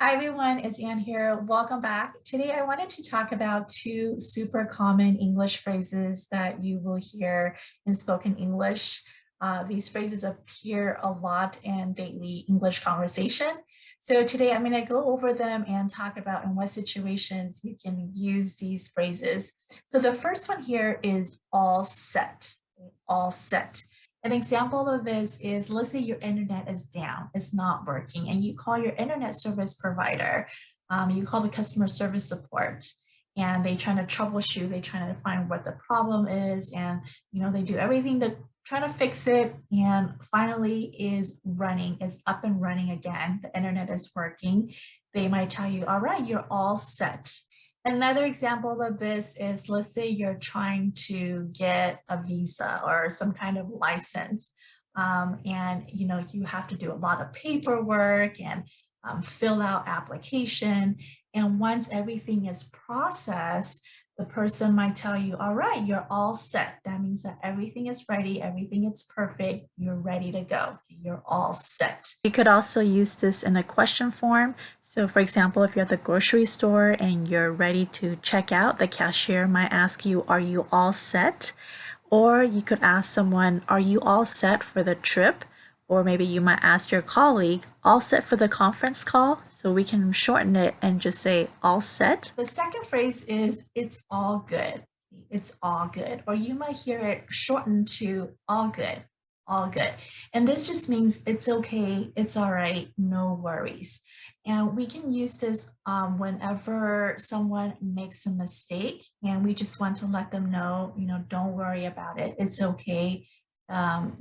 Hi everyone, it's Anne here. Welcome back. Today I wanted to talk about two super common English phrases that you will hear in spoken English. These phrases appear a lot in daily English conversation. So today I'm going to go over them and talk about in what situations you can use these phrases. So the first one here is all set. All set. An example of this is, let's say your internet is down, it's not working, and you call your internet service provider. You call the customer service support, and they trying to troubleshoot. They trying to find what the problem is, and they do everything to try to fix it. And finally, is running, is up and running again. The internet is working. They might tell you, "All right, you're all set." Another example of this is, let's say you're trying to get a visa or some kind of license, and you have to do a lot of paperwork and fill out application. And once everything is processed, the person might tell you, "All right, you're all set." That means that everything is ready, everything is perfect, you're ready to go. You're all set. You could also use this in a question form. So for example, if you're at the grocery store and you're ready to check out, the cashier might ask you, "Are you all set?" Or you could ask someone, "Are you all set for the trip?" Or maybe you might ask your colleague, "All set for the conference call?" So we can shorten it and just say all set. The second phrase is, "It's all good." It's all good. Or you might hear it shortened to all good. All good. And this just means it's okay, it's all right, no worries. And we can use this whenever someone makes a mistake and we just want to let them know, don't worry about it. It's okay.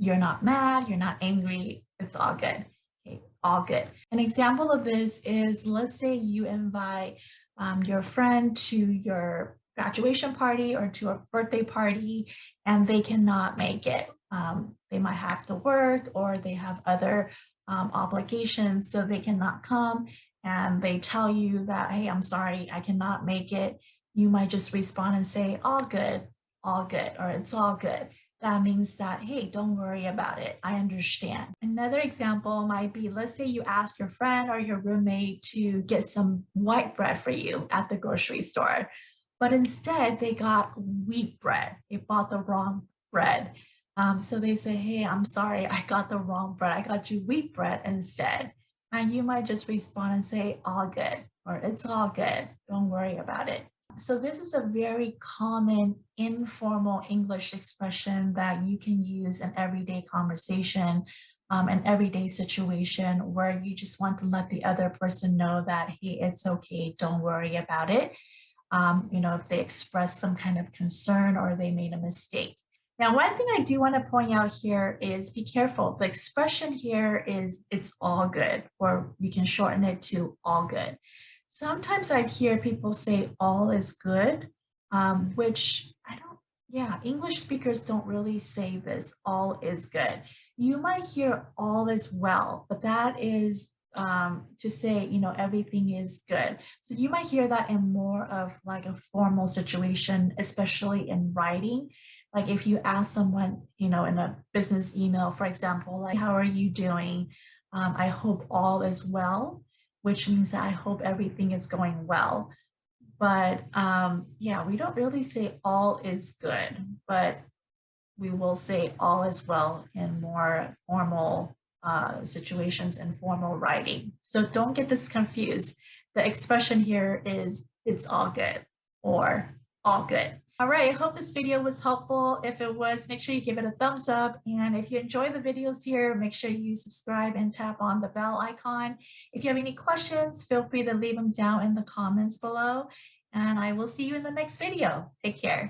You're not mad, you're not angry, it's all good. Okay, all good. An example of this is, let's say you invite your friend to your graduation party or to a birthday party and they cannot make it. They might have to work or they have other obligations, so they cannot come, and they tell you that, "Hey, I'm sorry, I cannot make it." You might just respond and say, all good, or it's all good. That means that, hey, don't worry about it. I understand. Another example might be, let's say you ask your friend or your roommate to get some white bread for you at the grocery store, but instead they got wheat bread. They bought the wrong bread. So they say, "Hey, I'm sorry, I got the wrong bread. I got you wheat bread instead." And you might just respond and say, all good, or it's all good. Don't worry about it. So this is a very common informal English expression that you can use in everyday conversation, an everyday situation where you just want to let the other person know that, hey, it's okay, don't worry about it. If they express some kind of concern or they made a mistake. Now, one thing I do want to point out here is be careful. The expression here is "it's all good," or you can shorten it to "all good." Sometimes I hear people say "all is good," which English speakers don't really say this, "all is good." You might hear "all is well," but that is to say, everything is good. So you might hear that in more of like a formal situation, especially in writing. Like if you ask someone, in a business email, for example, like, "How are you doing? I hope all is well," which means that I hope everything is going well. But we don't really say all is good, but we will say all is well in more formal situations and formal writing. So don't get this confused. The expression here is "it's all good" or "all good." All right, I hope this video was helpful. If it was, make sure you give it a thumbs up. And if you enjoy the videos here, make sure you subscribe and tap on the bell icon. If you have any questions, feel free to leave them down in the comments below. And I will see you in the next video. Take care.